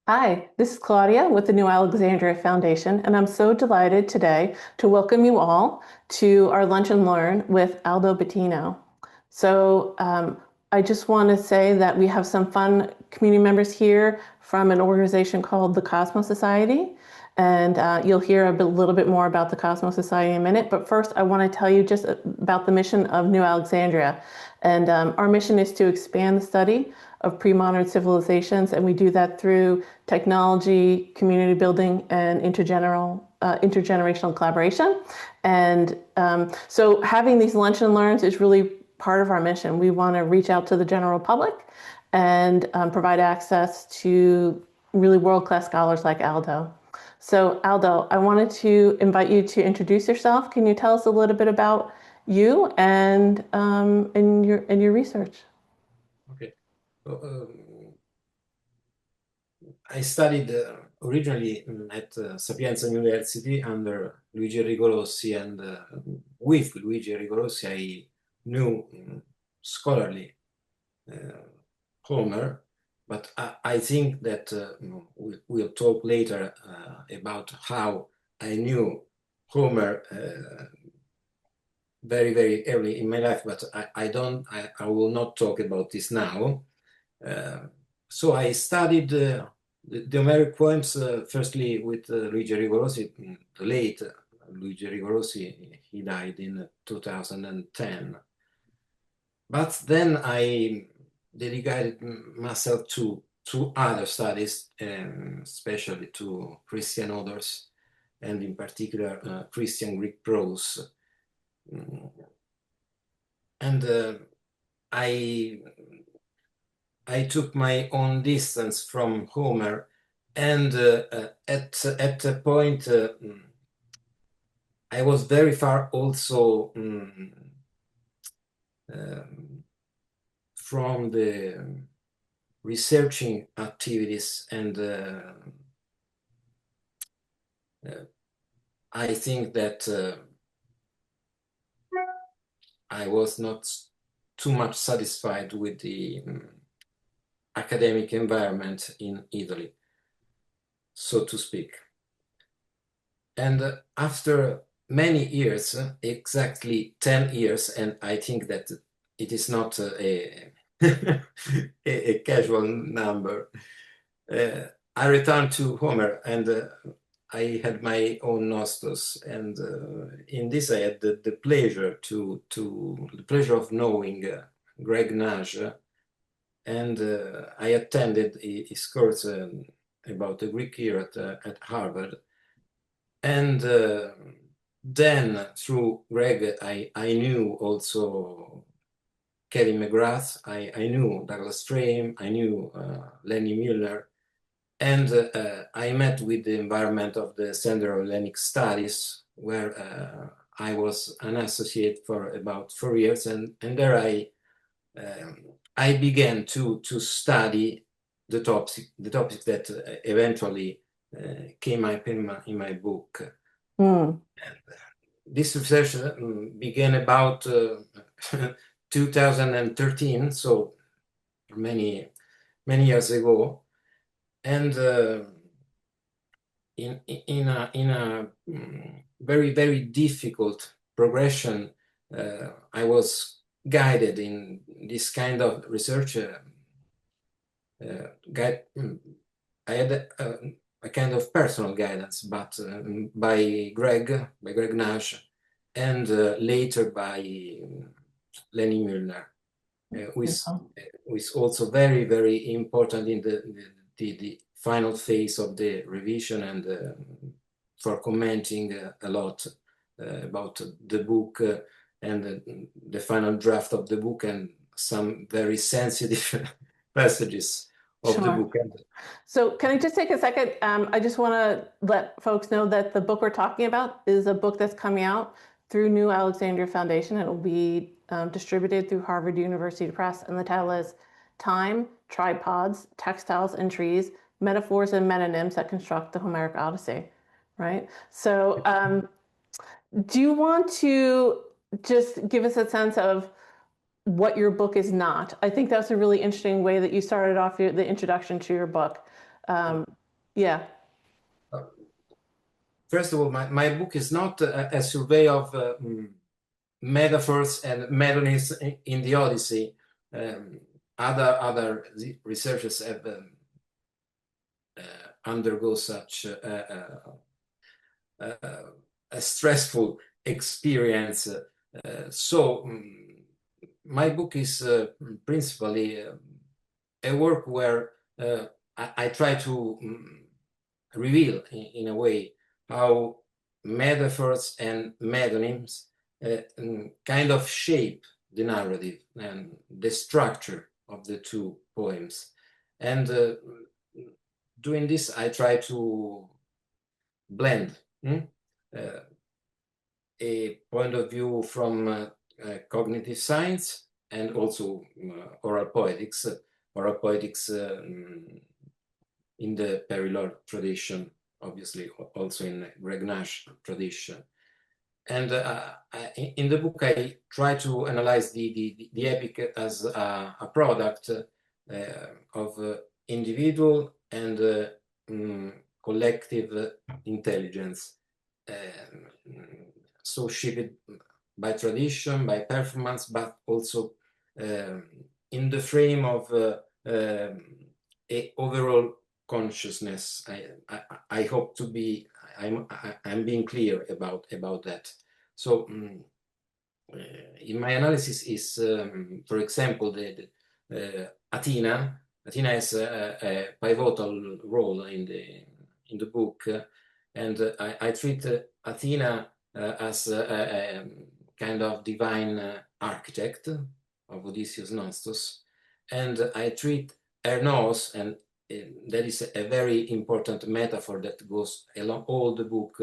Hi, this is Claudia with the New Alexandria Foundation, and I'm so delighted today to welcome you all to our Lunch and Learn with Aldo Bottino. I just want to say that we have some fun community members here from an organization called the Kosmos Society, and you'll hear little bit more about the Kosmos Society in a minute. But first, I want to tell you just about the mission of New Alexandria. And our mission is to expand the study of pre-modern civilizations, and we do that through technology, community building, and intergenerational collaboration. And so having these lunch and learns is really part of our mission. We want to reach out to the general public and provide access to really world-class scholars like Aldo. So Aldo, I wanted to invite you to introduce yourself. Can you tell us a little bit about you and your research? Okay. So, I studied originally at Sapienza University under Luigi Rigorossi, and with Luigi Rigorossi I knew scholarly Homer, but I think that we'll talk later about how I knew Homer very, very early in my life, but I will not talk about this now. So I studied the Homeric poems firstly with Luigi Rigorossi, the late Luigi Rigorossi. He died in 2010. But then I dedicated myself to other studies, especially to Christian authors, and in particular Christian Greek prose. And I took my own distance from Homer, and at a point I was very far also from the researching activities, and I think that I was not too much satisfied with the academic environment in Italy, so to speak. And after many years, exactly 10 years, and I think that it is not a casual number, I returned to Homer, and I had my own nostos, and in this I had the pleasure the pleasure of knowing Greg Nagy, and I attended his course about the Greek era at Harvard. And then through Greg, I knew also Kevin McGrath, I knew Douglas Strame, I knew Lenny Muellner, and I met with the environment of the Center of Hellenic Studies, where I was an associate for about 4 years, and there I began to study the topics that eventually came up in my book. And this research began about 2013, so many years ago, and in a very, very difficult progression, I was guided in this kind of research. I had a kind of personal guidance, but by Greg Nagy, and later by Lenny Muellner, who is also very, very important in the final phase of the revision, and for commenting a lot about the book and the final draft of the book, and some very sensitive passages of the book. So can I just take a second? I just want to let folks know that the book we're talking about is a book that's coming out through New Alexandria Foundation. It will be distributed through Harvard University Press, and the title is Time, Tripods, Textiles, and Trees, Metaphors and Metonyms that Construct the Homeric Odyssey, right? So do you want to just give us a sense of what your book is not? I think that's a really interesting way that you started off the introduction to your book. Yeah. First of all, my book is not a survey of metaphors and metonyms in the Odyssey. Other researchers have undergo such a stressful experience. So my book is principally a work where I try to reveal in a way how metaphors and metonyms kind of shape the narrative and the structure of the two poems. And doing this, I try to blend a point of view from cognitive science and also oral poetics. Oral poetics in the Perilord tradition, obviously also in Gregory Nagy tradition. And in the book, I try to analyze the epic as a product of individual and collective intelligence, so shaped by tradition, by performance, but also in the frame of a overall consciousness. I hope to be, I'm being clear about that. So in my analysis is, for example, the Athena has a pivotal role in the book, and I treat Athena as a kind of divine architect of Odysseus Nostos, and I treat her nose, and that is a very important metaphor that goes along all the book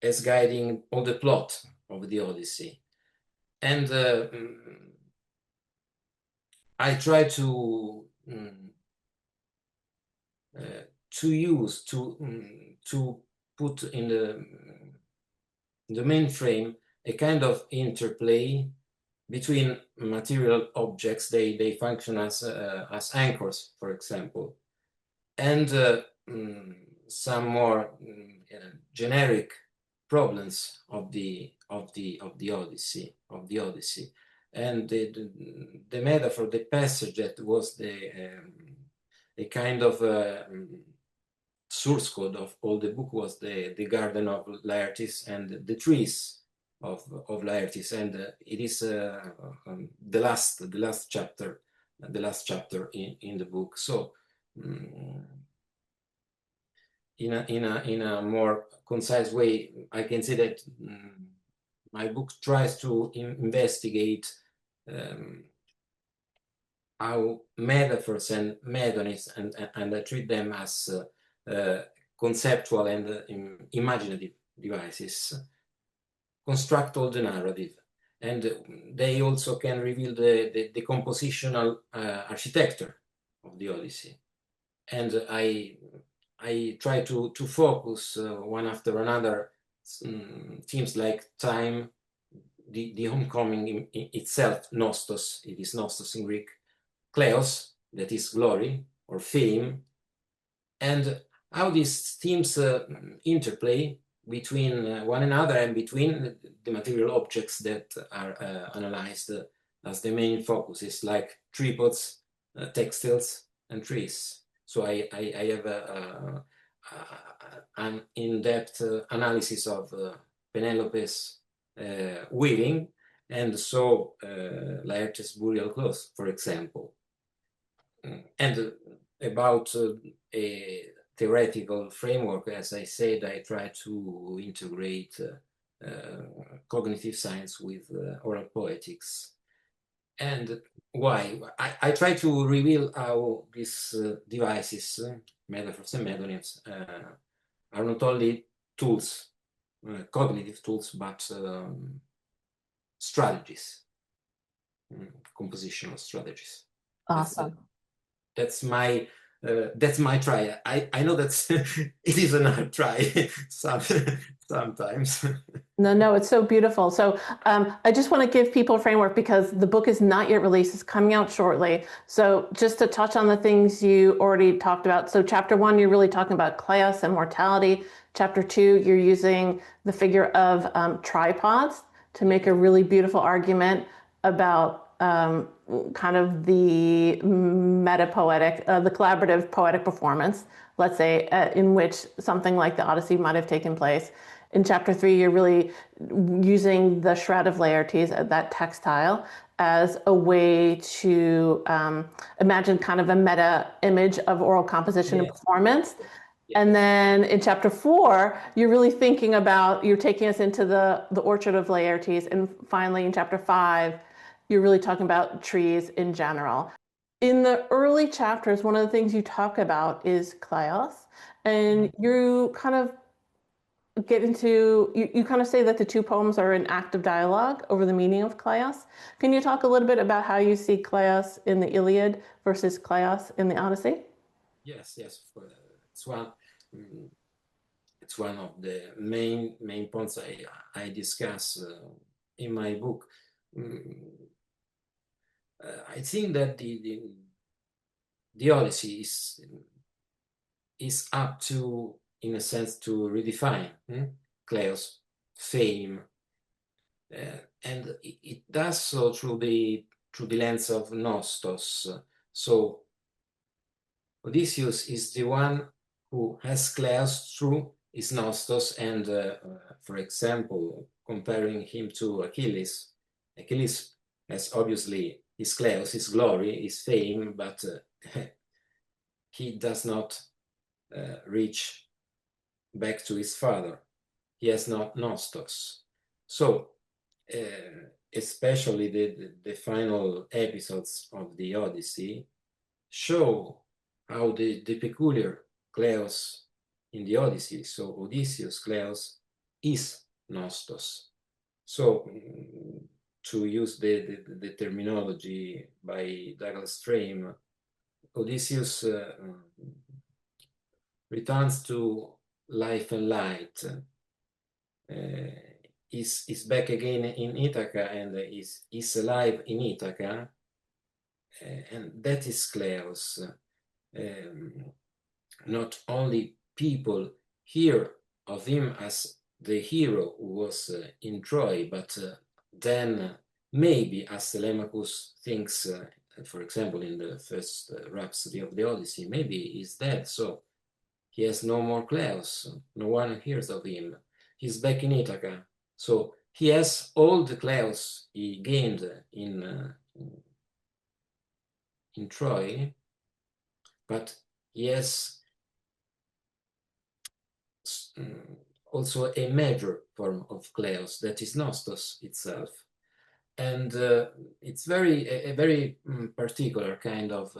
as guiding all the plot of the Odyssey. And I try to put in the main frame a kind of interplay between material objects. They function as anchors, for example, and some more generic problems of the Odyssey. And the metaphor, the passage that was a kind of source code of all the book was the garden of Laertes and the trees of Laertes, and it is the last chapter in the book. So in a more concise way, I can say that my book tries to investigate how metaphors and metonyms, and I treat them as conceptual and imaginative devices, construct all the narrative, and they also can reveal the compositional architecture of the Odyssey. And I try to focus one after another themes like time, the homecoming in itself, nostos, it is nostos in Greek, Kleos, that is glory or fame, and how these themes interplay between one another and between the material objects that are analyzed as the main focuses, like tripods, textiles, and trees. So I have an in-depth analysis of Penelope's weaving, and so Laertes' burial clothes, for example. And about a theoretical framework, as I said, I try to integrate cognitive science with oral poetics. And why? I try to reveal how these devices, metaphors and metonyms, are not only tools, cognitive tools, but strategies, compositional strategies. Awesome. That's my that's my try. I know that it is an hard try sometimes. No, it's so beautiful. So I just want to give people a framework because the book is not yet released. It's coming out shortly. So just to touch on the things you already talked about. So chapter 1, you're really talking about Kleos and mortality. Chapter 2, you're using the figure of tripods to make a really beautiful argument about kind of the meta-poetic, the collaborative poetic performance, let's say, in which something like the Odyssey might have taken place. In chapter 3, you're really using the shroud of Laertes, that textile, as a way to imagine kind of a meta image of oral composition and Yes. performance. Yes. And then in chapter 4, you're really thinking about, you're taking us into the orchard of Laertes. And finally, in chapter 5, you're really talking about trees in general. In the early chapters, one of the things you talk about is Kleos, and you kind of get into, you kind of say that the two poems are an active dialogue over the meaning of Kleos. Can you talk a little bit about how you see Kleos in the Iliad versus Kleos in the Odyssey? Yes, of course. It's one of the main points I discuss in my book. I think that the Odyssey is up to, in a sense, to redefine Kleos' fame, and it does so through the lens of nostos. So Odysseus is the one who has Kleos through his nostos, and for example, comparing him to Achilles has obviously his Kleos, his glory, his fame, but he does not reach back to his father. He has not nostos. So especially the final episodes of the Odyssey show how the peculiar Kleos in the Odyssey, so Odysseus Kleos, is nostos. So to use the terminology by Douglas Frame, Odysseus returns to life and light, is back again in Ithaca, and is alive in Ithaca, and that is Kleos. Not only people hear of him as the hero who was in Troy, but then maybe, as Telemachus thinks, for example, in the first Rhapsody of the Odyssey, maybe he's dead, so he has no more Kleos, no one hears of him. He's back in Ithaca, so he has all the Kleos he gained in Troy, but he has also a major form of Kleos, that is nostos itself. And it's a very particular kind of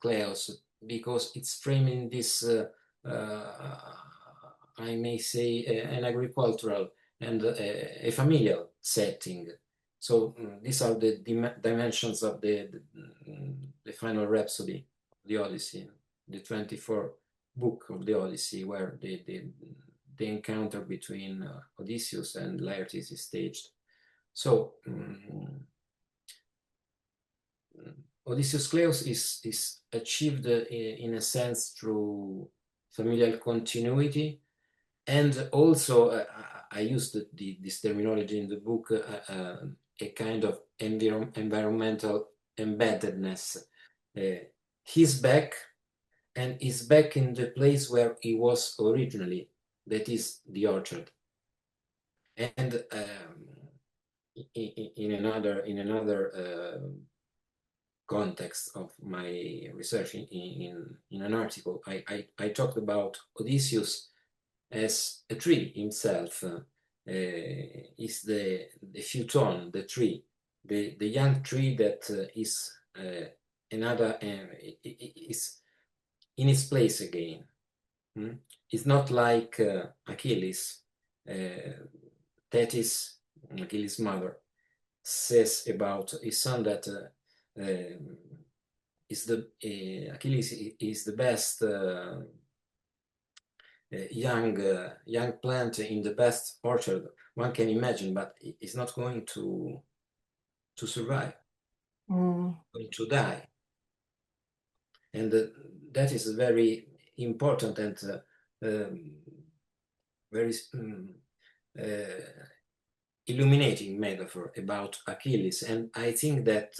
Kleos, because it's framing this, I may say, an agricultural and a familial setting. So these are the dimensions of the final Rhapsody, the Odyssey, the 24th book of the Odyssey, where the encounter between Odysseus and Laertes is staged. So Odysseus Kleos is achieved in a sense through familial continuity, and also I used this terminology in the book, a kind of environmental embeddedness. He's back, and is back in the place where he was originally, that is the orchard. And in another context of my research, in an article, I talked about Odysseus as a tree himself. Is the phyton, the tree, the young tree that is another, is in its place again. It's not like Achilles. Thetis, Achilles' mother, says about his son that Achilles is the best young plant in the best orchard one can imagine, but it's not going to survive, going to die. And that is very important and very illuminating metaphor about Achilles. And I think that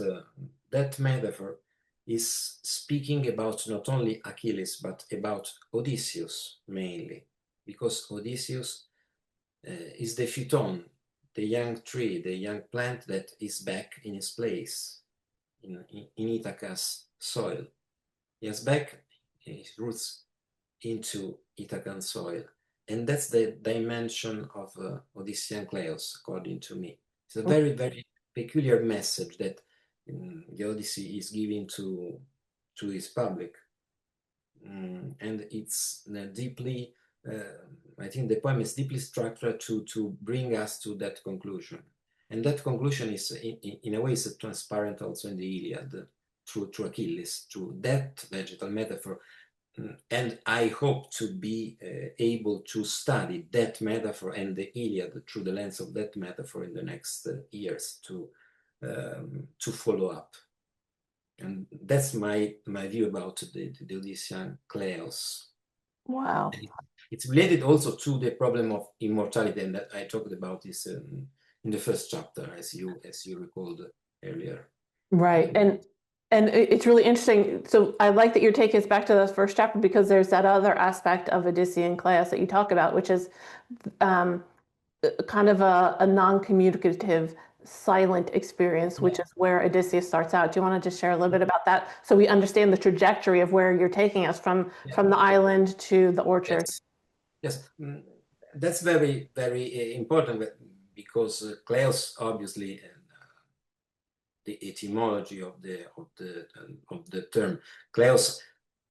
that metaphor is speaking about not only Achilles, but about Odysseus mainly, because Odysseus is the phyton, the young tree, the young plant that is back in its place in Ithaca's soil. He has back his roots into Ithacan soil. And that's the dimension of Odyssean Kleos, according to me. It's a very, very peculiar message that the Odyssey is giving to its public. And it's deeply, I think the poem is deeply structured to bring us to that conclusion. And that conclusion is, in a way, is transparent also in the Iliad, through Achilles, through that vegetal metaphor. And I hope to be able to study that metaphor and the Iliad through the lens of that metaphor in the next years to follow up. And that's my view about the Odyssean Kleos. Wow. It's related also to the problem of immortality, and that I talked about this in the first chapter, as you recalled earlier. Right. And it's really interesting. So I like that you're taking us back to the first chapter, because there's that other aspect of Odyssean Class that you talk about, which is kind of a non-communicative, silent experience, which is where Odysseus starts out. Do you want to just share a little bit about that so we understand the trajectory of where you're taking us from the island to the orchard? Yes. That's very, very important, because Kleos obviously, the etymology of the term Kleos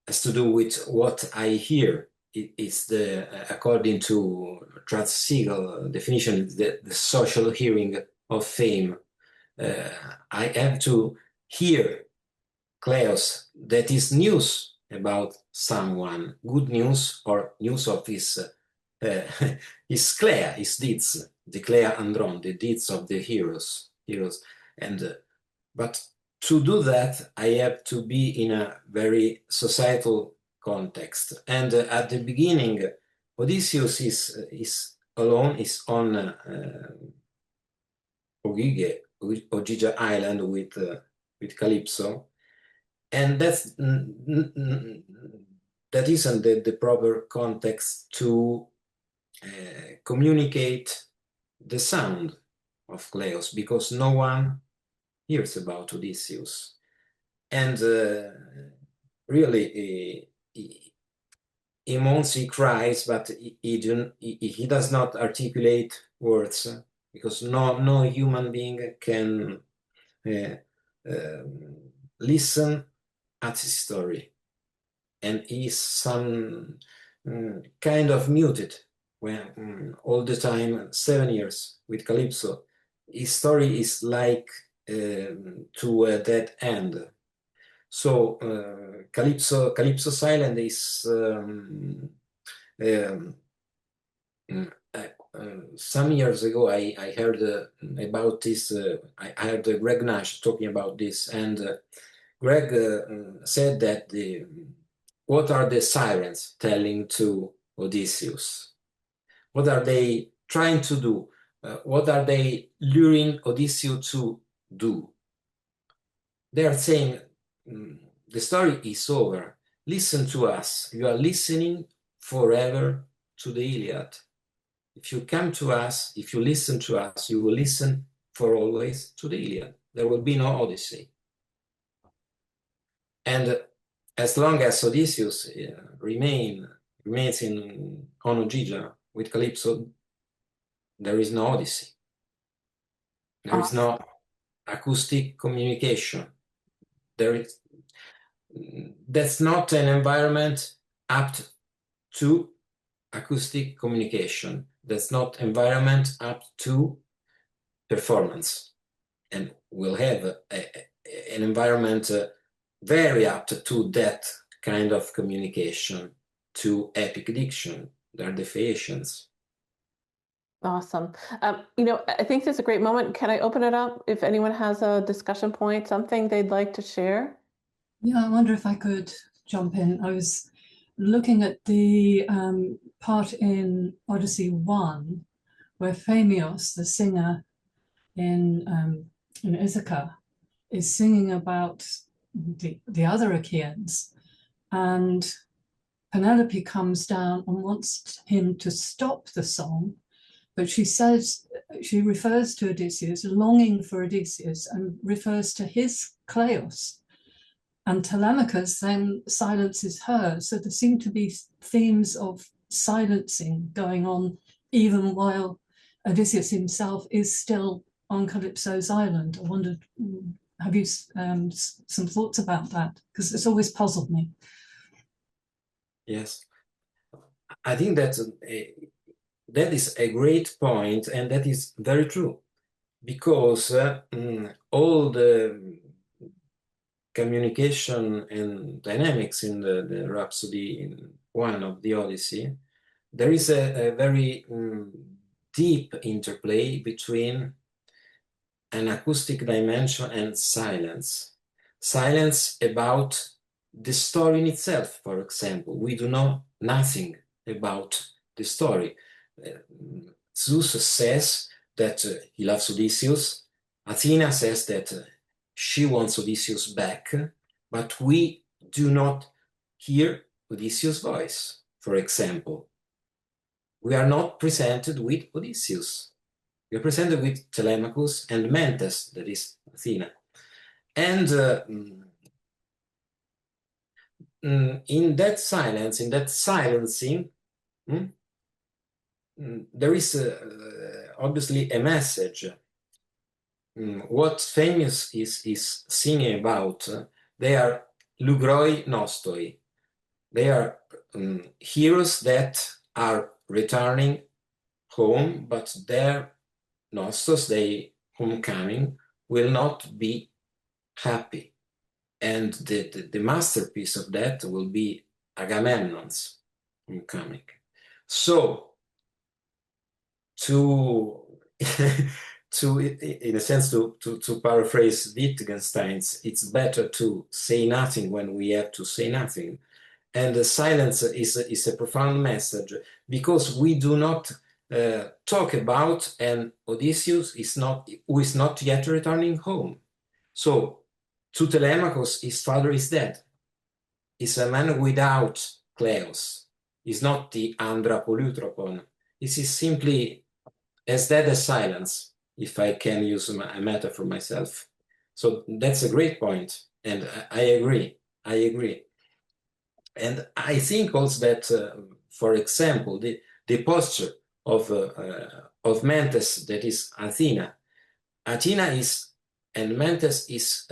has to do with what I hear. It's according to Tratzigel definition, the social hearing of fame. I have to hear Kleos, that is news about someone, good news or news of his Clea, his deeds, the Clea Andron, the deeds of the heroes. And but to do that, I have to be in a very societal context. And at the beginning, Odysseus is alone, is on Ogygia Island with Calypso, and that isn't the proper context to communicate the sound of Kleos, because no one hears about Odysseus. And really, he moans, he cries, but he does not articulate words, because no human being can listen at his story. And he's some kind of muted when all the time, 7 years with Calypso. His story is like to a dead end. So Calypso's island is some years ago I heard about this. I heard Greg Nash talking about this, and Greg said that what are the sirens telling to Odysseus? What are they trying to do? What are they luring Odysseus to do? They are saying, the story is over. Listen to us. You are listening forever to the Iliad. If you come to us, if you listen to us, you will listen for always to the Iliad. There will be no Odyssey. And as long as Odysseus remains on Ogygia with Calypso, there is no Odyssey. There is no acoustic communication. That's not an environment apt to acoustic communication. That's not environment apt to performance. And we'll have an environment very apt to that kind of communication, to epic diction. They're the Phaeacians. Awesome. I think this is a great moment. Can I open it up if anyone has a discussion point, something they'd like to share? Yeah, I wonder if I could jump in. I was looking at the part in Odyssey 1 where Phemios, the singer in Ithaca, is singing about the other Achaeans, and Penelope comes down and wants him to stop the song, but she refers to Odysseus, longing for Odysseus, and refers to his Kleos. And Telemachus then silences her. So there seem to be themes of silencing going on, even while Odysseus himself is still on Calypso's island. I wondered, have you some thoughts about that? Because it's always puzzled me. Yes, I think that is a great point, and that is very true, because all the communication and dynamics in the Rhapsody in one of the Odyssey, there is a very deep interplay between an acoustic dimension and silence. Silence about the story in itself, for example. We do know nothing about the story. Zeus says that he loves Odysseus. Athena says that she wants Odysseus back, but we do not hear Odysseus' voice, for example. We are not presented with Odysseus. We are presented with Telemachus and Mentes, that is Athena. And in that silence, in that silencing, there is obviously a message. What Phemios is singing about, they are lugroi nostoi. They are heroes that are returning home, but their nostos, their homecoming, will not be happy. And the masterpiece of that will be Agamemnon's homecoming. So, in a sense, to paraphrase Wittgenstein's, it's better to say nothing when we have to say nothing. And the silence is a profound message, because we do not talk about an Odysseus who is not yet returning home. So, to Telemachus, his father is dead. He's a man without Kleos. He's not the Andra Polytropon. This is simply as dead as silence, if I can use a metaphor myself. So that's a great point, and I agree. And I think also that, for example, the posture of Mentes, that is Athena. Athena is, and Mentes is,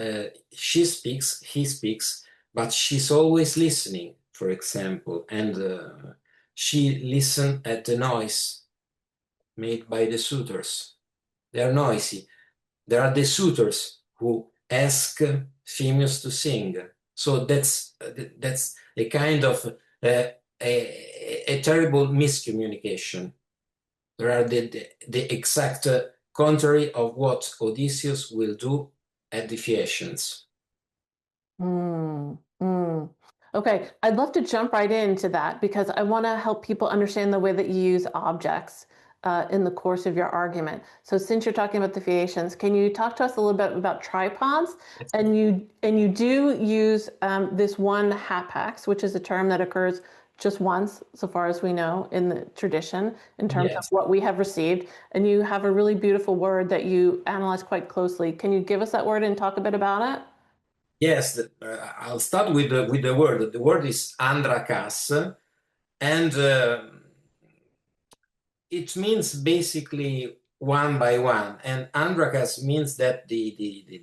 she speaks, he speaks, but she's always listening, for example, and she listens at the noise made by the suitors. They are noisy. There are the suitors who ask Phemios to sing. So that's a kind of a terrible miscommunication. There are the exact contrary of what Odysseus will do at the Phaeacians. Okay, I'd love to jump right into that, because I want to help people understand the way that you use objects in the course of your argument. So since you're talking about the Phaeacians, can you talk to us a little bit about tripods? And you do use this one hapax, which is a term that occurs just once, so far as we know, in the tradition, in terms of what we have received. And you have a really beautiful word that you analyze quite closely. Can you give us that word and talk a bit about it? Yes, I'll start with the word. The word is andrakas, and it means basically one by one. And andrakas means that the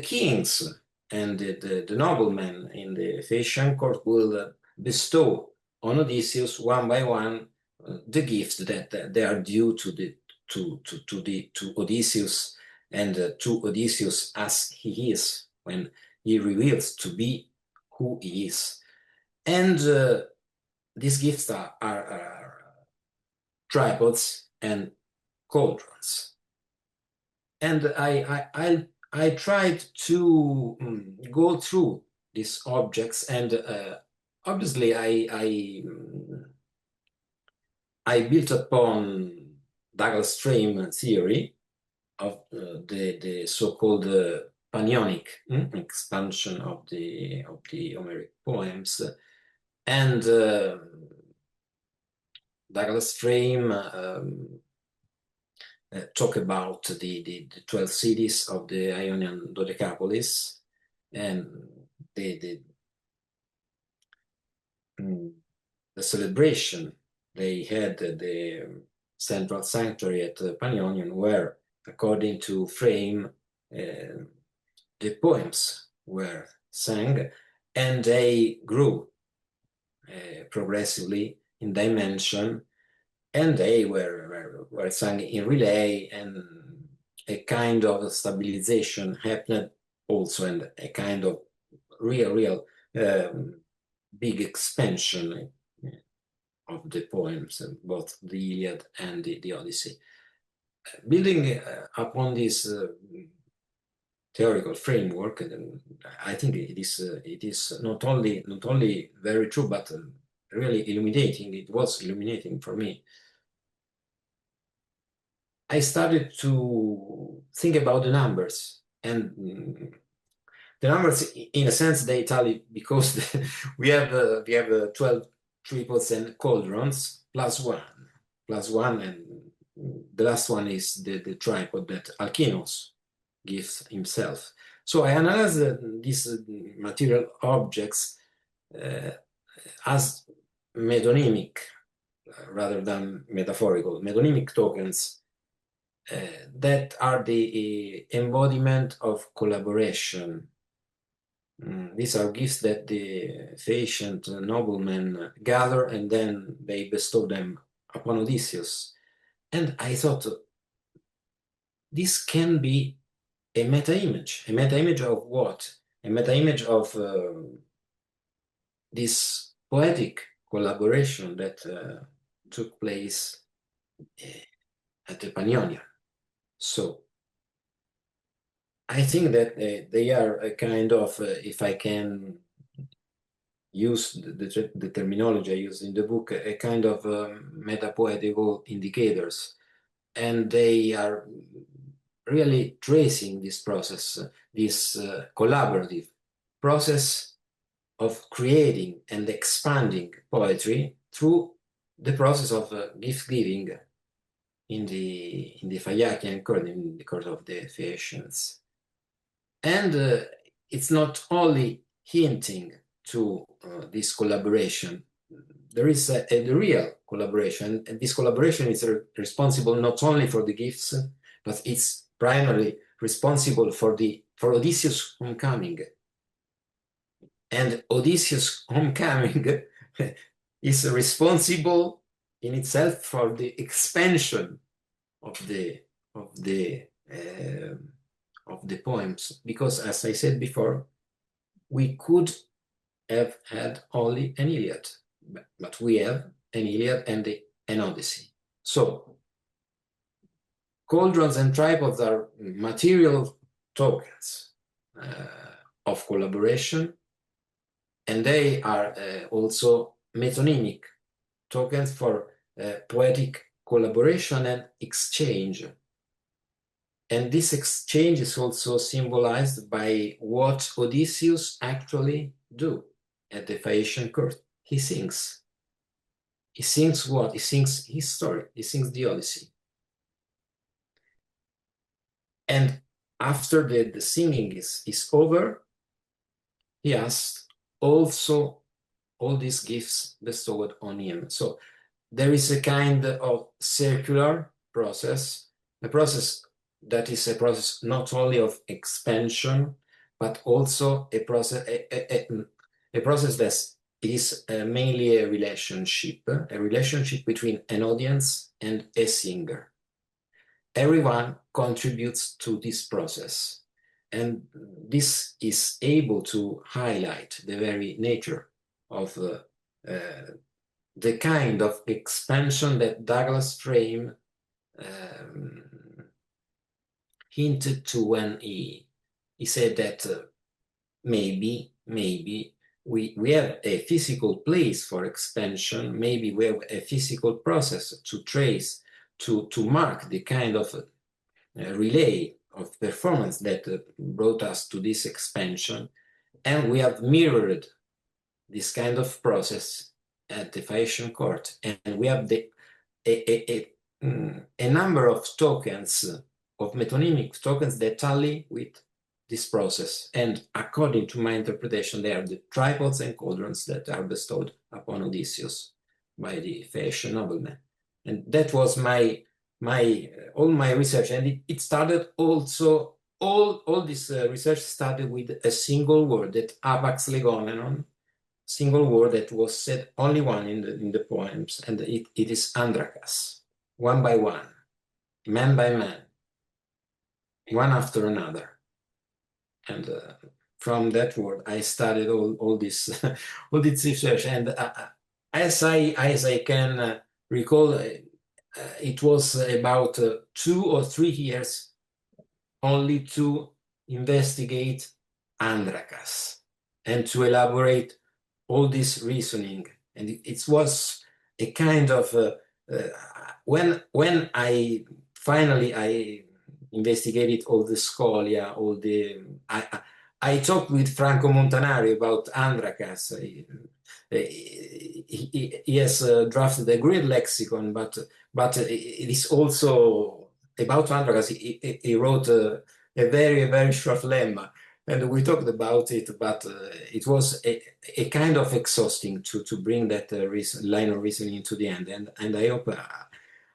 kings and the noblemen in the Phaeacian court will bestow on Odysseus one by one the gifts that they are due to Odysseus, and to Odysseus as he is. when he reveals to be who he is. And these gifts are tripods and cauldrons. And I tried to go through these objects, and obviously I built upon Douglas frame theory of the so-called Panionic expansion of the Homeric poems, and Douglas frame talk about the 12 cities of the Ionian Dodecapolis, and the celebration they had at the central sanctuary at Panionion, where, according to frame, the poems were sang, and they grew progressively in dimension, and they were sung in relay, and a kind of stabilization happened also, and a kind of real big expansion of the poems, both the Iliad and the Odyssey. Building upon this theoretical framework, I think it is not only very true, but really illuminating. It was illuminating for me. I started to think about the numbers, and the numbers, in a sense, they tally, because we have 12 tripods and cauldrons plus one, and the last one is the tripod that Alkinos gives himself. So I analyzed these material objects as metonymic rather than metaphorical, metonymic tokens that are the embodiment of collaboration. These are gifts that the Phaeacian noblemen gather, and then they bestow them upon Odysseus. And I thought, this can be a meta-image of what? A meta-image of this poetic collaboration that took place at the Panionion. So I think that they are a kind of, if I can use the terminology I use in the book, a kind of meta-poetical indicators. And they are really tracing this process, this collaborative process of creating and expanding poetry through the process of gift-giving in the Phaeacian court, in the court of the Phaeacians. And it's not only hinting to this collaboration. There is a real collaboration, and this collaboration is responsible not only for the gifts, but it's primarily responsible for Odysseus' homecoming. And Odysseus' homecoming is responsible in itself for the expansion of the poems, because, as I said before, we could have had only an Iliad, but we have an Iliad and an Odyssey. So cauldrons and tripods are material tokens of collaboration, and they are also metonymic tokens for poetic collaboration and exchange. And this exchange is also symbolized by what Odysseus actually do at the Phaeacian court. He sings. He sings what? He sings his story. He sings the Odyssey. And after the singing is over, he has also all these gifts bestowed on him. So there is a kind of circular process, a process that is a process not only of expansion, but also a process that is mainly a relationship between an audience and a singer. Everyone contributes to this process. And this is able to highlight the very nature of the kind of expansion that Douglas Frame hinted to when he said that maybe we have a physical place for expansion, maybe we have a physical process to trace, to mark the kind of relay of performance that brought us to this expansion, and we have mirrored this kind of process at the Phaeacian court, and we have a number of tokens, of metonymic tokens that tally with this process, and according to my interpretation, they are the tripods and cauldrons that are bestowed upon Odysseus by the Phaeacian nobleman. And that was all my research, and it started also, all this research started with a single word, that apax legomenon, single word that was said only one in the poems, and it is andrakas, one by one, man by man, one after another. And from that word, I started all this all this research, and as I can recall, it was about 2 or 3 years only to investigate andrakas and to elaborate all this reasoning. And it was a kind of when I finally investigated all the scholia, all the I talked with Franco Montanari about andrakas. He has drafted a great lexicon, but it is also about andrakas. He wrote a very short lemma, and we talked about it, but it was a kind of exhausting to bring that line of reasoning to the end. And I hope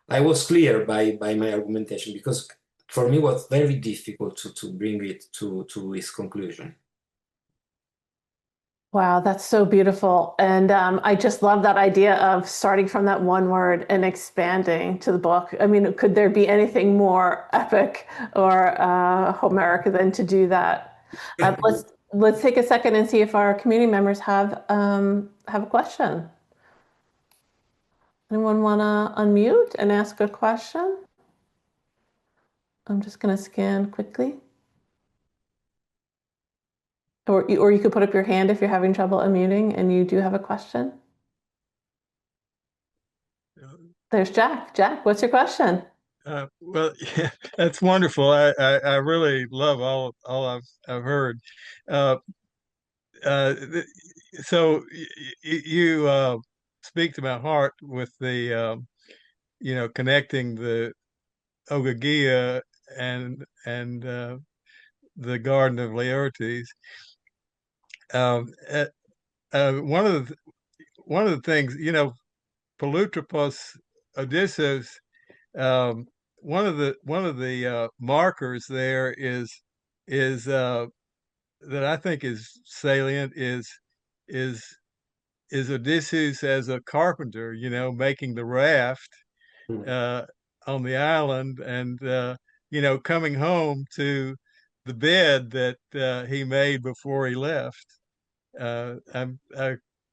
I was clear by my argumentation, because for me it was very difficult to bring it to his conclusion. Wow, that's so beautiful. And I just love that idea of starting from that one word and expanding to the book. I mean, could there be anything more epic or Homeric than to do that? Let's take a second and see if our community members have a question. Anyone want to unmute and ask a question? I'm just going to scan quickly. Or you could put up your hand if you're having trouble unmuting and you do have a question. There's Jack. Jack, what's your question? Well, yeah, that's wonderful. I really love all I've heard. So you speak to my heart with the connecting the Ogygia and the Garden of Laertes. One of the things, Pelutropos Odysseus. One of the markers there is that I think is salient is Odysseus as a carpenter, making the raft on the island, and coming home to the bed that he made before he left. I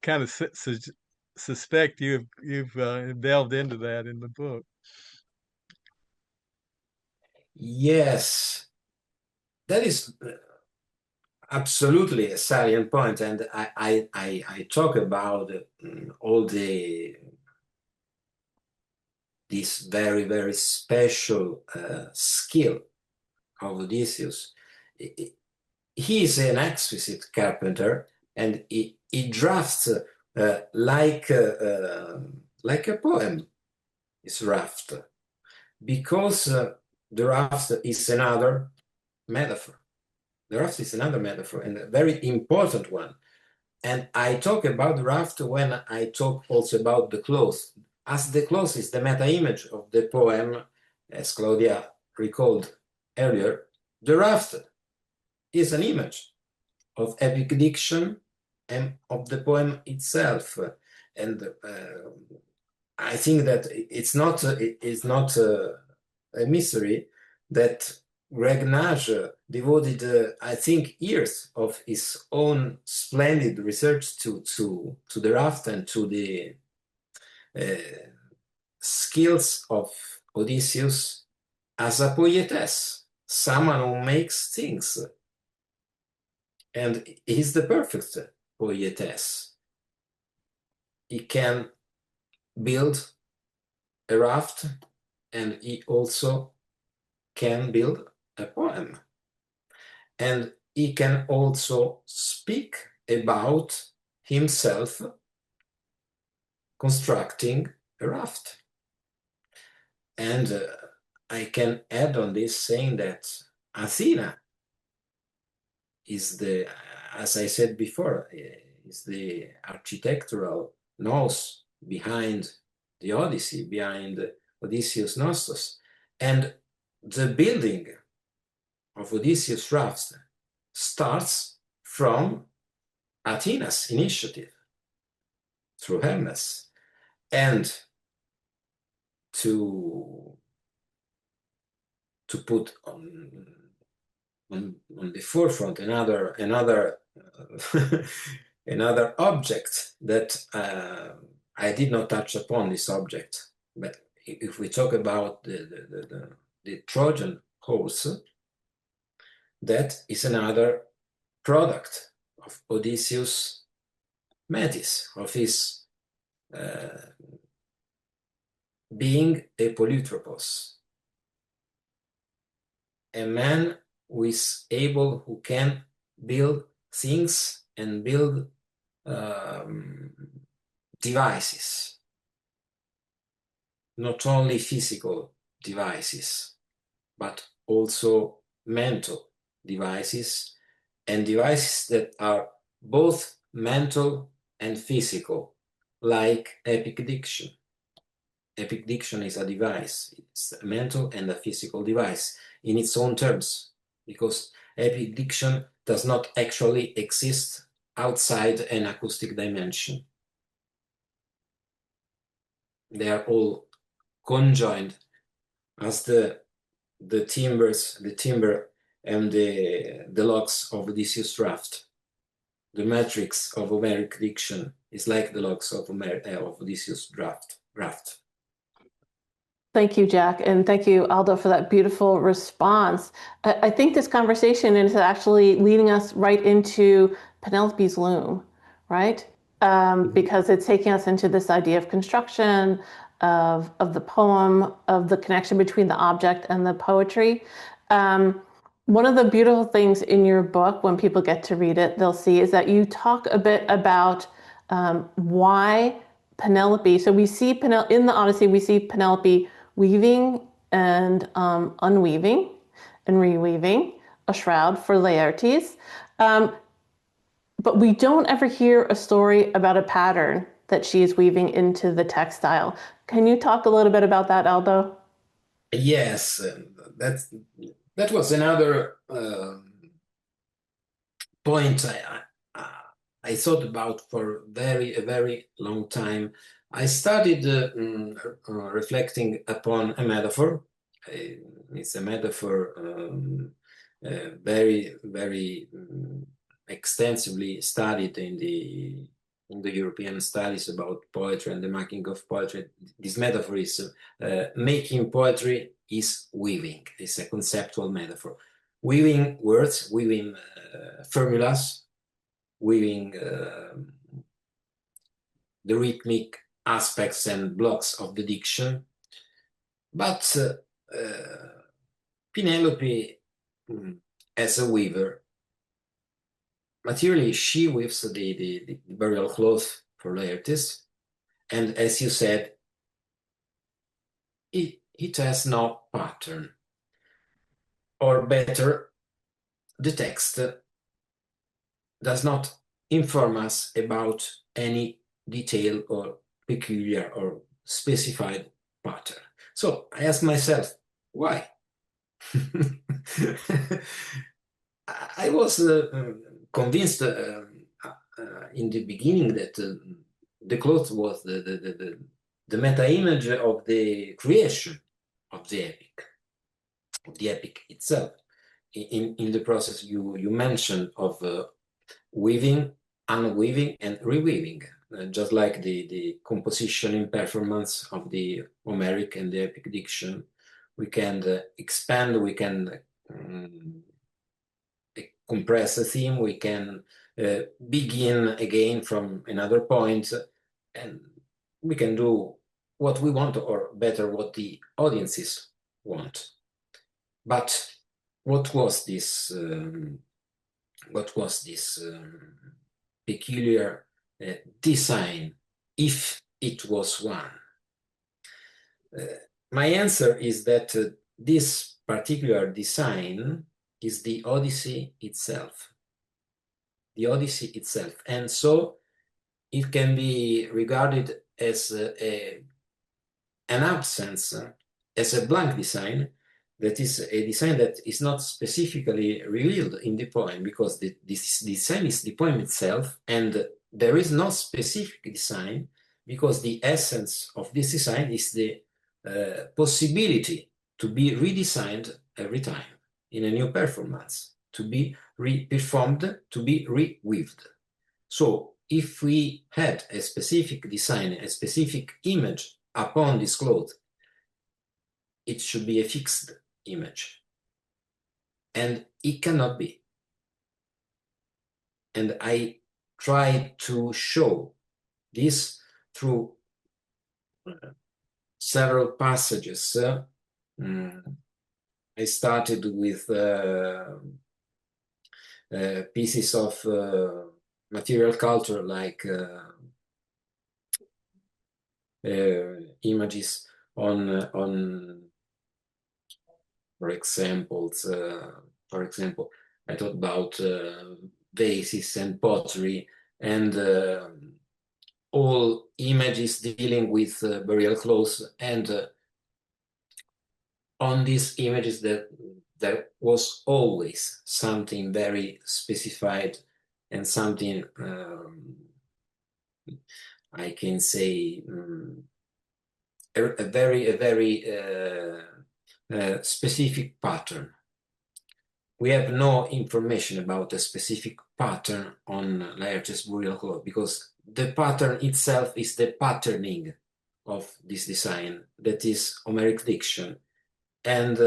kind of suspect you've delved into that in the book. Yes, that is absolutely a salient point, and I talk about all this very special skill of Odysseus. He is an exquisite carpenter, and he drafts like a poem, his raft, because the raft is another metaphor. The raft is another metaphor, and a very important one. And I talk about the raft when I talk also about the cloth, as the cloth is the meta-image of the poem, as Claudia recalled earlier. The raft is an image of epic diction and of the poem itself. And I think that it's not a mystery that Greg Nagy devoted, I think, years of his own splendid research to the raft and to the skills of Odysseus as a poetess, someone who makes things. And he's the perfect poetess. He can build a raft, and he also can build a poem. And he can also speak about himself constructing a raft. And I can add on this saying that Athena is the, as I said before, is the architectural nous behind the Odyssey, behind Odysseus' nostos. And the building of Odysseus' rafts starts from Athena's initiative through Hermes. And to put on the forefront another another object that I did not touch upon this object, but if we talk about the Trojan horse, that is another product of Odysseus' Metis, of his being a polytropos, a man who is able, who can build things and build devices, not only physical devices, but also mental devices, and devices that are both mental and physical, like epic diction. Epic diction is a device. It's a mental and a physical device in its own terms, because epic diction does not actually exist outside an acoustic dimension. They are all conjoined as the timber and the logs of Odysseus' raft. The matrix of Homeric diction is like the logs of Odysseus' raft. Thank you, Jack, and thank you, Aldo, for that beautiful response. I think this conversation is actually leading us right into Penelope's loom, right? Because it's taking us into this idea of construction, of the poem, of the connection between the object and the poetry. One of the beautiful things in your book, when people get to read it, they'll see is that you talk a bit about why Penelope, so we see in the Odyssey, we see Penelope weaving and unweaving and reweaving a shroud for Laertes. But we don't ever hear a story about a pattern that she is weaving into the textile. Can you talk a little bit about that, Aldo? Yes, that was another point I thought about for a very long time. I started reflecting upon a metaphor. It's a metaphor very extensively studied in the European studies about poetry and the making of poetry. This metaphor is making poetry is weaving. It's a conceptual metaphor. Weaving words, weaving formulas, weaving the rhythmic aspects and blocks of the diction. But Penelope, as a weaver, materially she weaves the burial cloth for Laertes, and as you said, it has no pattern. Or better, the text does not inform us about any detail or peculiar or specified pattern. So I ask myself, why? I was convinced in the beginning that the cloth was the meta-image of the creation of the epic itself. in the process you mentioned of weaving, unweaving, and reweaving, just like the composition in performance of the Homeric and the epic diction. We can expand, we can compress a theme, we can begin again from another point, and we can do what we want, or better, what the audiences want. But what was this peculiar design, if it was one? My answer is that this particular design is the Odyssey itself. The Odyssey itself. And so it can be regarded as an absence, as a blank design, that is a design that is not specifically revealed in the poem, because this design is the poem itself, and there is no specific design, because the essence of this design is the possibility to be redesigned every time in a new performance, to be re-performed, to be re-weaved. So if we had a specific design, a specific image upon this cloth, it should be a fixed image. And it cannot be. And I try to show this through several passages. I started with pieces of material culture, like images on for example, I thought about vases and pottery, and all images dealing with burial clothes, and on these images there was always something very specified, and something I can say a very specific pattern. We have no information about a specific pattern on Laertes' burial cloth, because the pattern itself is the patterning of this design, that is Homeric diction. And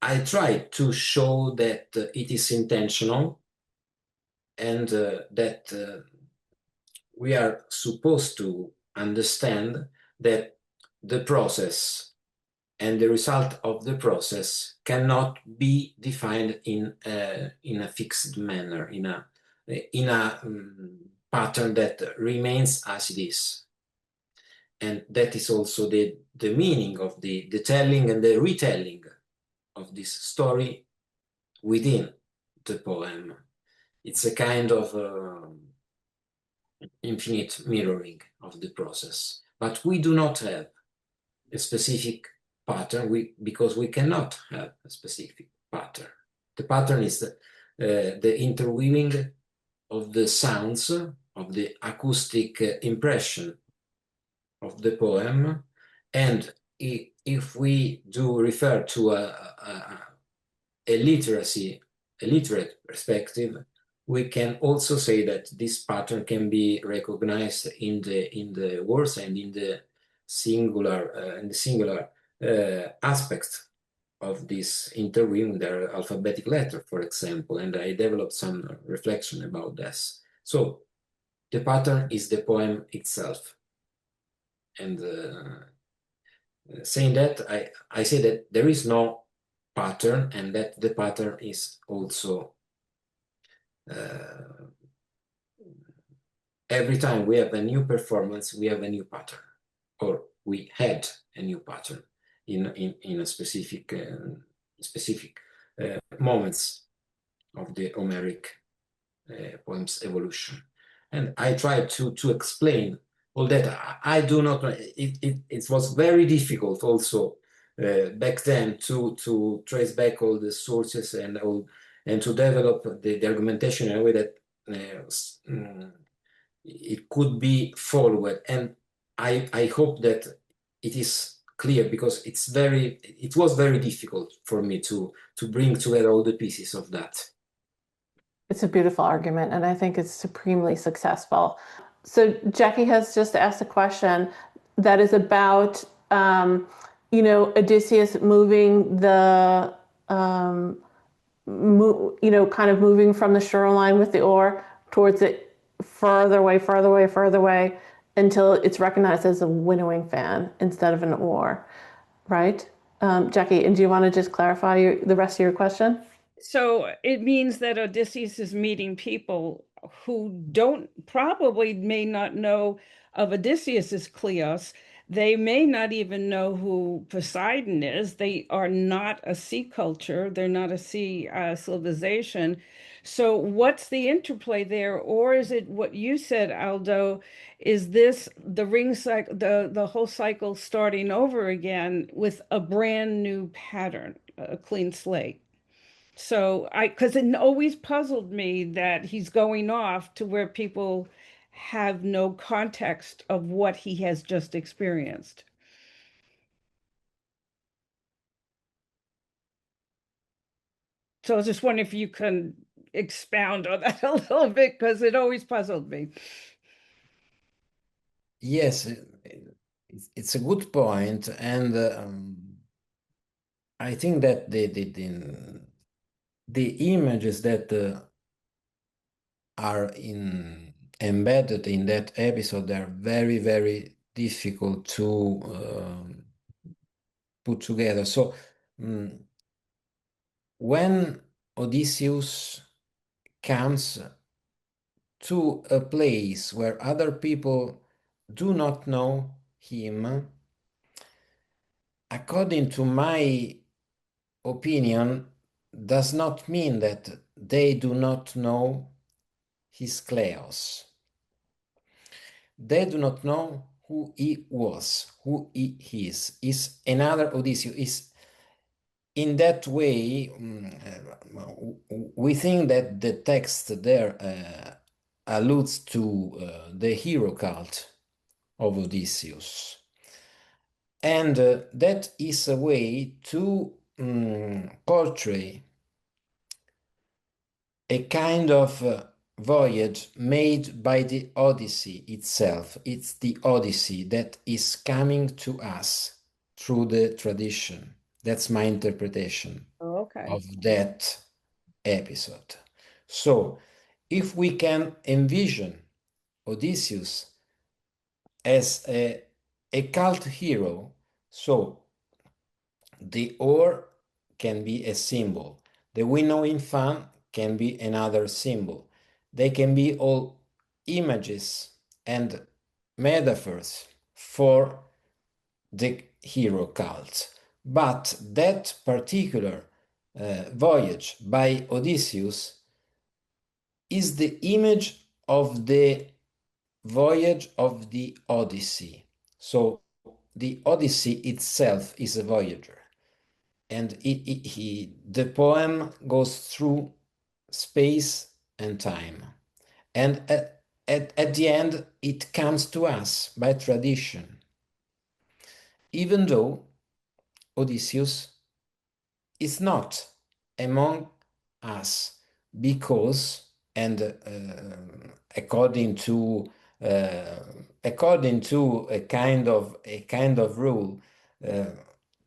I tried to show that it is intentional, and that we are supposed to understand that the process and the result of the process cannot be defined in a fixed manner, in a pattern that remains as it is. And that is also the meaning of the telling and the retelling of this story within the poem. It's a kind of infinite mirroring of the process. But we do not have a specific pattern, because we cannot have a specific pattern. The pattern is the interweaving of the sounds, of the acoustic impression of the poem. And if we do refer to a literate perspective, we can also say that this pattern can be recognized in the words and in the singular aspects of this interweaving, their alphabetic letter, for example, and I developed some reflection about this. So the pattern is the poem itself. And saying that, I say that there is no pattern, and that the pattern is also every time we have a new performance, we have a new pattern, or we had a new pattern in a specific moments of the Homeric poem's evolution. And I tried to explain all that. I do not know. It was very difficult also back then to trace back all the sources and to develop the argumentation in a way that it could be followed. And I hope that it is clear because it was very difficult for me to bring together all the pieces of that. It's a beautiful argument, and I think it's supremely successful. So Jackie has just asked a question that is about, Odysseus moving the, kind of moving from the shoreline with the oar towards it further away until it's recognized as a winnowing fan instead of an oar, right? Jackie, and do you want to just clarify the rest of your question? So it means that Odysseus is meeting people who may not know of Odysseus as Kleos. They may not even know who Poseidon is. They are not a sea culture. They're not a sea civilization. So what's the interplay there? Or is it what you said, Aldo? Is this the ring cycle, the whole cycle starting over again with a brand new pattern, a clean slate? So because it always puzzled me that he's going off to where people have no context of what he has just experienced. So I was just wondering if you can expound on that a little bit, because it always puzzled me. Yes, it's a good point, and I think that the images that are embedded in that episode are very, very difficult to put together. So when Odysseus comes to a place where other people do not know him, according to my opinion, does not mean that they do not know his Kleos. They do not know who he was, who he is. Is another Odysseus. Is in that way, we think that the text there alludes to the hero cult of Odysseus. And that is a way to portray a kind of voyage made by the Odyssey itself. It's the Odyssey that is coming to us through the tradition. That's my interpretation of that episode. So, if we can envision Odysseus as a cult hero, so the oar can be a symbol, the winnowing fan can be another symbol. They can be all images and metaphors for the hero cult. But that particular voyage by Odysseus is the image of the voyage of the Odyssey. So the Odyssey itself is a voyager. And the poem goes through space and time. And at the end, it comes to us by tradition. Even though Odysseus is not among us, because, and according to a kind of rule,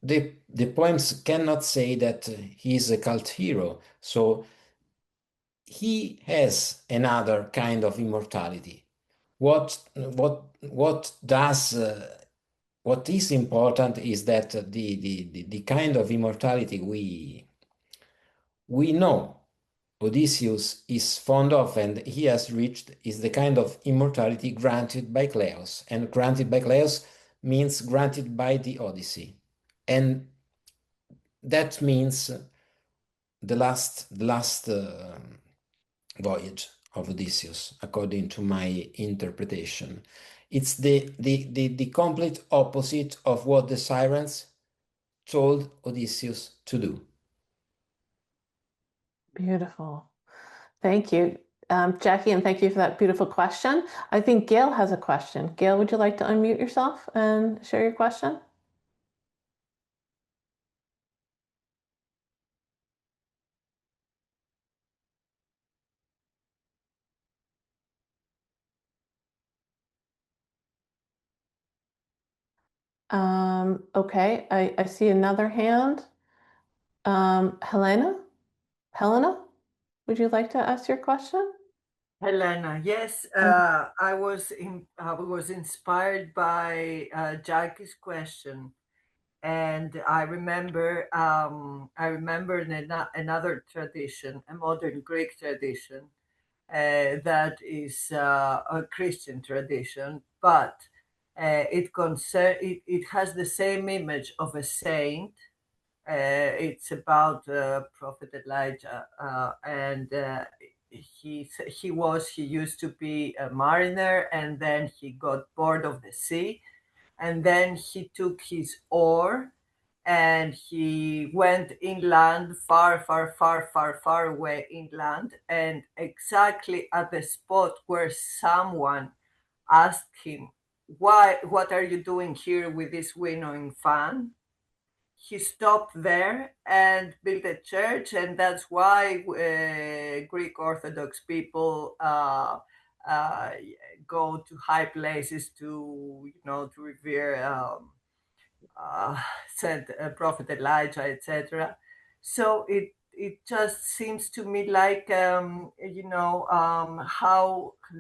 the poems cannot say that he is a cult hero. So he has another kind of immortality. What is important is that the kind of immortality we know Odysseus is fond of and he has reached is the kind of immortality granted by Kleos. And granted by Kleos means granted by the Odyssey. And that means the last voyage of Odysseus, according to my interpretation. It's the complete opposite of what the sirens told Odysseus to do. Beautiful. Thank you, Jackie, and thank you for that beautiful question. I think Gail has a question. Gail, would you like to unmute yourself and share your question? Okay, I see another hand. Helena? Helena, would you like to ask your question? Helena, yes, I was inspired by Jackie's question, and I remember another tradition, a modern Greek tradition, that is a Christian tradition, but it has the same image of a saint. It's about Prophet Elijah, and he used to be a mariner, and then he got bored of the sea, and then he took his oar and he went inland, far, far, far, far, far away inland, and exactly at the spot where someone asked him, what are you doing here with this winnowing fan? He stopped there and built a church, and that's why Greek Orthodox people go to high places to revere said Prophet Elijah, etc. So it just seems to me like how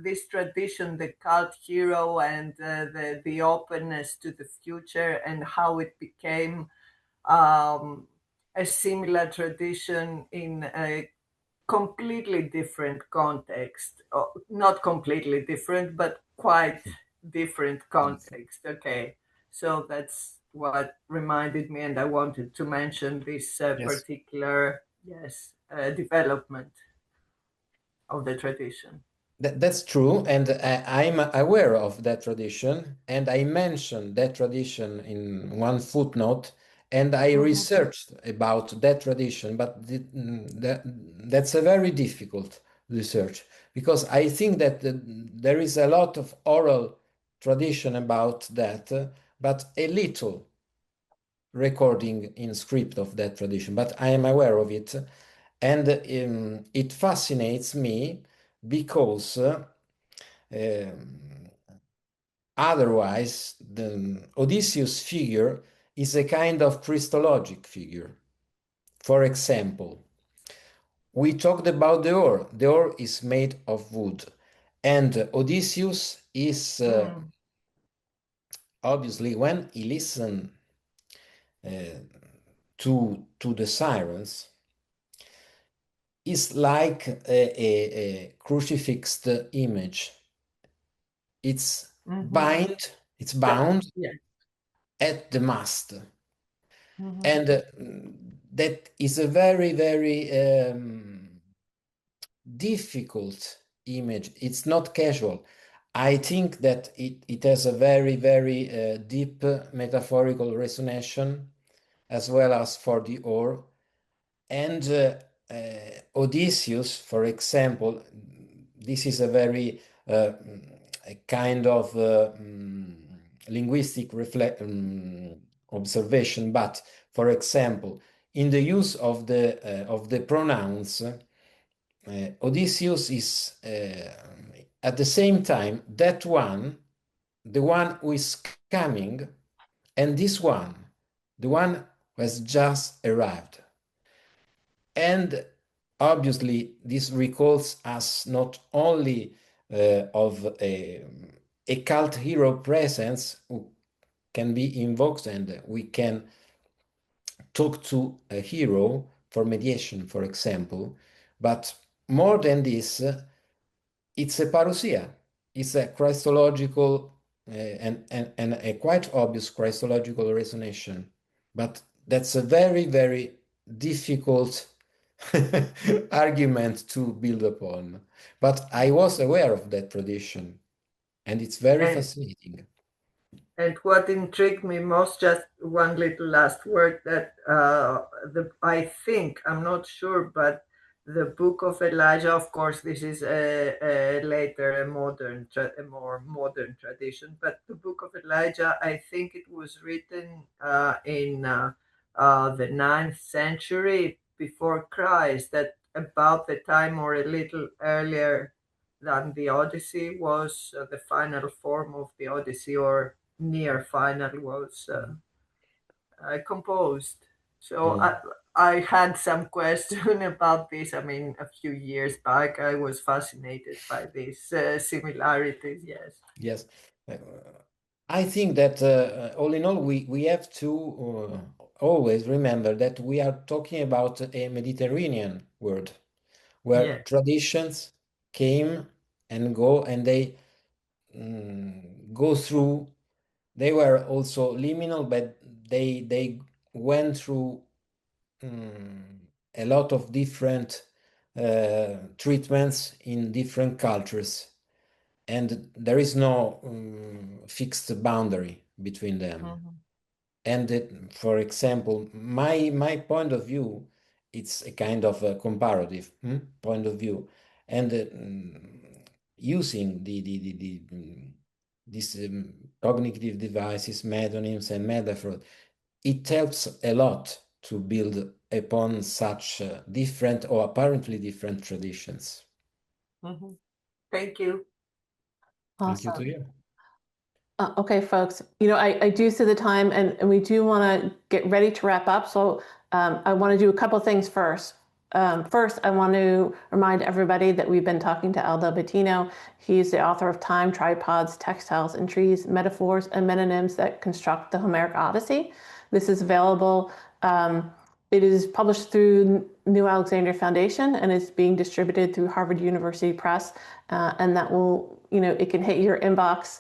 this tradition, the cult hero, and the openness to the future, and how it became a similar tradition in a completely different context. Not completely different, but quite different context. Okay, so that's what reminded me, and I wanted to mention this particular development of the tradition. That's true, and I'm aware of that tradition, and I mentioned that tradition in one footnote, and I researched about that tradition, but that's a very difficult research, because I think that there is a lot of oral tradition about that, but a little recording in script of that tradition, but I am aware of it, and it fascinates me because otherwise the Odysseus figure is a kind of Christologic figure. For example, we talked about the oar. The oar is made of wood, and Odysseus is obviously, when he listens to the sirens, is like a crucifixed image. It's bound at the mast. And that is a very, very difficult image. It's not casual. I think that it has a very, very deep metaphorical resonance, as well as for the oar. And Odysseus, for example, this is a very a kind of linguistic observation, but for example, in the use of the pronouns, Odysseus is at the same time that one, the one who is coming, and this one, the one who has just arrived. And obviously, this recalls us not only of a cult hero presence who can be invoked, and we can talk to a hero for mediation, for example, but more than this, it's a parousia. It's a Christological and a quite obvious Christological resonance. But that's a very, very difficult argument to build upon. But I was aware of that tradition, and it's very fascinating. And what intrigued me most, just one little last word, that I think, I'm not sure, but the book of Elijah, of course, this is a later, a more modern tradition, but the book of Elijah, I think it was written in the 9th century before Christ, that about the time or a little earlier than the Odyssey was the final form of the Odyssey, or near final was composed. So I had some question about this. I mean, a few years back, I was fascinated by these similarities. Yes. Yes. I think that all in all, we have to always remember that we are talking about a Mediterranean world where Yeah. traditions came and go, and they go through. They were also liminal, but they went through a lot of different treatments in different cultures, and there is no fixed boundary between them. And for example, my point of view, it's a kind of a comparative point of view, and using these cognitive devices, metonyms and metaphors, it helps a lot to build upon such different or apparently different traditions. Thank you. Thank you Awesome. to you. Okay, folks, I do see the time and we do want to get ready to wrap up. So I want to do a couple things first. First, I want to remind everybody that we've been talking to Aldo Bottino. He's the author of Time, Tripods, Textiles, and Trees, Metaphors, and Metonyms that Construct the Homeric Odyssey. This is available. It is published through New Alexandria Foundation and is being distributed through Harvard University Press. And that will, it can hit your inbox.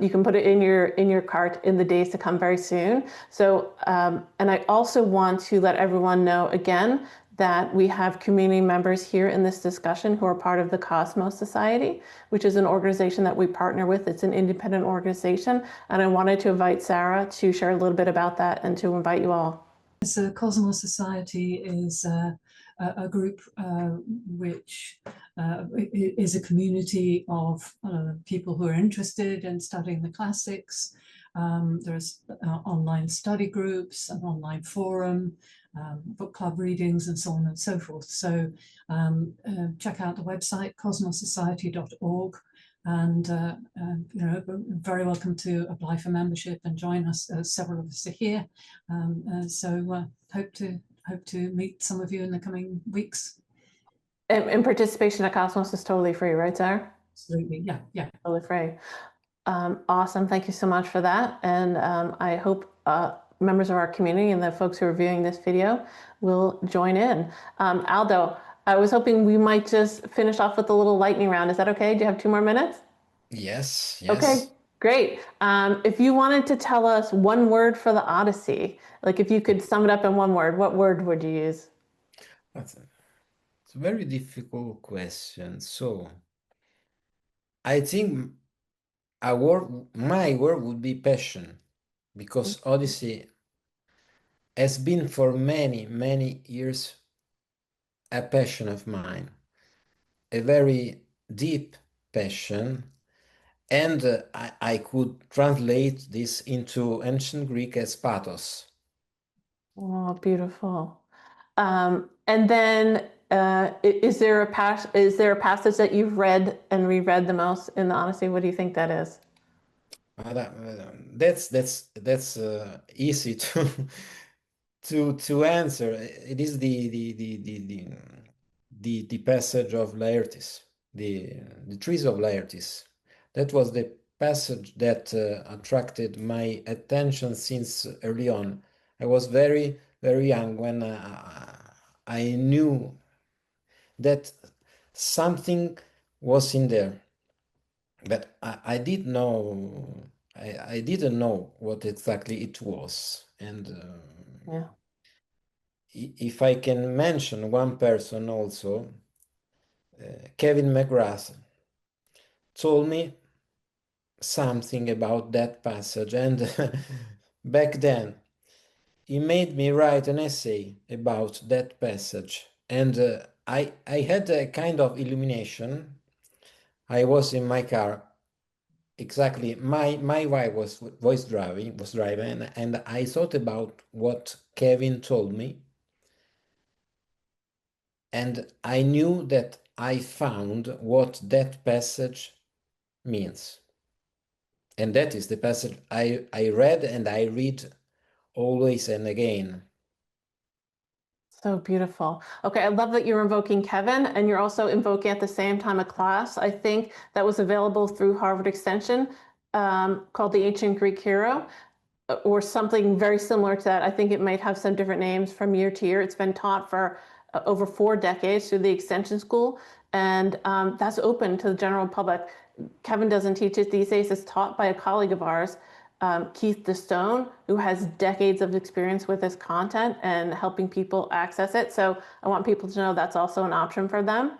You can put it in your cart in the days to come very soon. So, and I also want to let everyone know again that we have community members here in this discussion who are part of the Kosmos Society, which is an organization that we partner with. It's an independent organization. And I wanted to invite Sarah to share a little bit about that and to invite you all. So Kosmos Society is a group which is a community of people who are interested in studying the classics. There's online study groups, an online forum, book club readings, and so on and so forth. So check out the website kosmossociety.org. And very welcome to apply for membership and join us. Several of us are here, so hope to meet some of you in the coming weeks. And participation at Cosmos is totally free, right, Sarah? Absolutely, yeah. Totally free. Awesome, thank you so much for that. And I hope members of our community and the folks who are viewing this video will join in. Aldo, I was hoping we might just finish off with a little lightning round. Is that okay? Do you have 2 more minutes? Yes. Okay, great. If you wanted to tell us one word for the Odyssey, like if you could sum it up in one word, what word would you use? It's a very difficult question. So I think my word would be passion, because Odyssey has been for many, many years a passion of mine, a very deep passion. And I could translate this into ancient Greek as pathos. Oh, beautiful. And then is there a passage that you've read and reread the most in the Odyssey? What do you think that is? That's easy to answer. It is the passage of Laertes, the trees of Laertes. That was the passage that attracted my attention since early on. I was very, very young when I knew that something was in there, but I didn't know. I didn't know what exactly it was. And Yeah. if I can mention one person also, Kevin McGrath told me something about that passage, and back then he made me write an essay about that passage, and I had a kind of illumination. I was in my car. Exactly, my wife was driving, and I thought about what Kevin told me, and I knew that I found what that passage means. And that is the passage I read and I read always and again. So beautiful. Okay, I love that you're invoking Kevin, and you're also invoking at the same time a class, I think, that was available through Harvard Extension, called the Ancient Greek Hero, or something very similar to that. I think it might have some different names from year to year. It's been taught for over 4 decades through the Extension School, and that's open to the general public. Kevin doesn't teach it these days. It's taught by a colleague of ours, Keith DeStone, who has decades of experience with this content and helping people access it. So I want people to know that's also an option for them.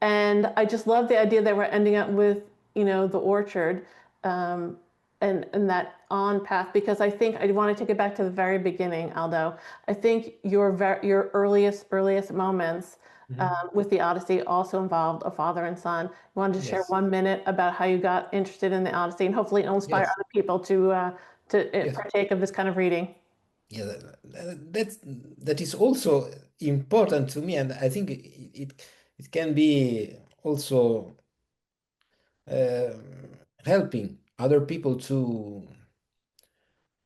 And I just love the idea that we're ending up with, the orchard, and that on path, because I think I want to take it back to the very beginning, Aldo. I think your earliest moments with the Odyssey also involved a father and son. You wanted to share Yes. 1 minute about how you got interested in the Odyssey, and hopefully it'll inspire Yes. other people to Yes. partake of this kind of reading. Yeah, that is also important to me, and I think it can be also helping other people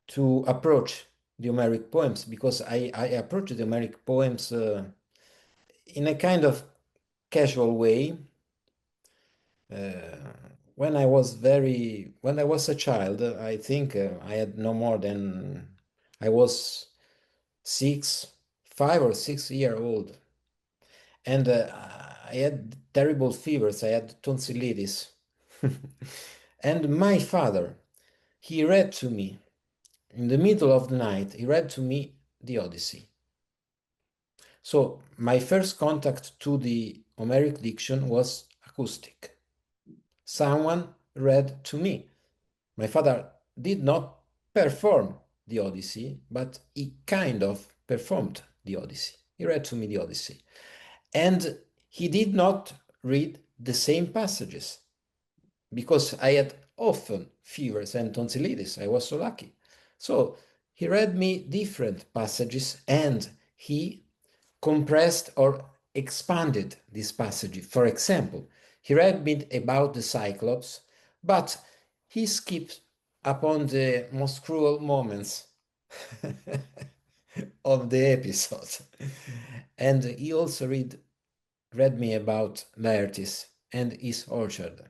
to approach the Homeric poems, because I approach the Homeric poems in a kind of casual way. When I was a child, I think I had no more than, I was 5 or 6 year old, and I had terrible fevers. I had tonsillitis, and my father, he read to me in the middle of the night. He read to me the Odyssey. So my first contact to the Homeric diction was acoustic. Someone read to me. My father did not perform the Odyssey, but he kind of performed the Odyssey. He read to me the Odyssey. And he did not read the same passages, because I had often fevers and tonsillitis. I was so lucky. So he read me different passages, and he compressed or expanded this passage. For example, he read me about the Cyclops, but he skipped upon the most cruel moments of the episode. And he also read me about Laertes and his orchard.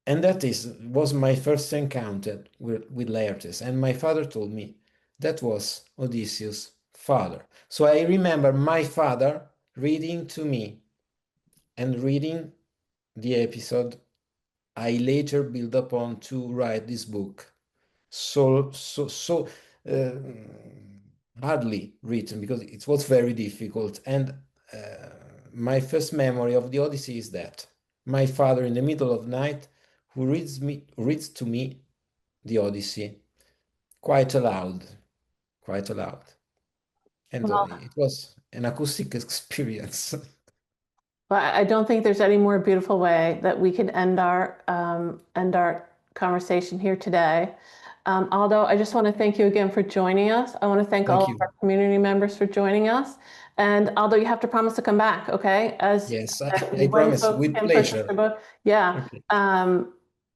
And that was my first encounter with Laertes. And my father told me that was Odysseus' father. So I remember my father reading to me and reading the episode I later built upon to write this book. So uh, hardly written, because it was very difficult. And my first memory of the Odyssey is that my father, in the middle of the night, who reads to me the Odyssey quite aloud, and Well, it was an acoustic experience. Well, I don't think there's any more beautiful way that we can end our conversation here today. Aldo, I just want to thank you again for joining us. I want to thank all Thank of you. our community members for joining us. And Aldo, you have to promise to come back, okay? Yes, I When promise, folks with can purchase pleasure. your book. Yeah. Okay.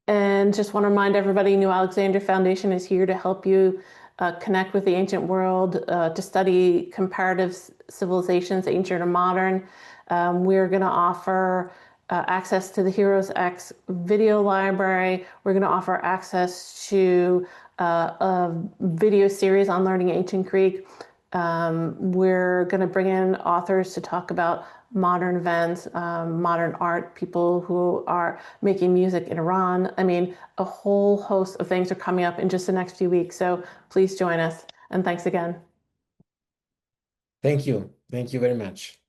And just want to remind everybody, New Alexandria Foundation is here to help you connect with the ancient world, to study comparative civilizations, ancient or modern. We're going to offer access to the Heroes X video library. We're going to offer access to a video series on learning ancient Greek. We're going to bring in authors to talk about modern events, modern art, people who are making music in Iran. I mean, a whole host of things are coming up in just the next few weeks. So please join us. And thanks again. Thank you. Thank you very much.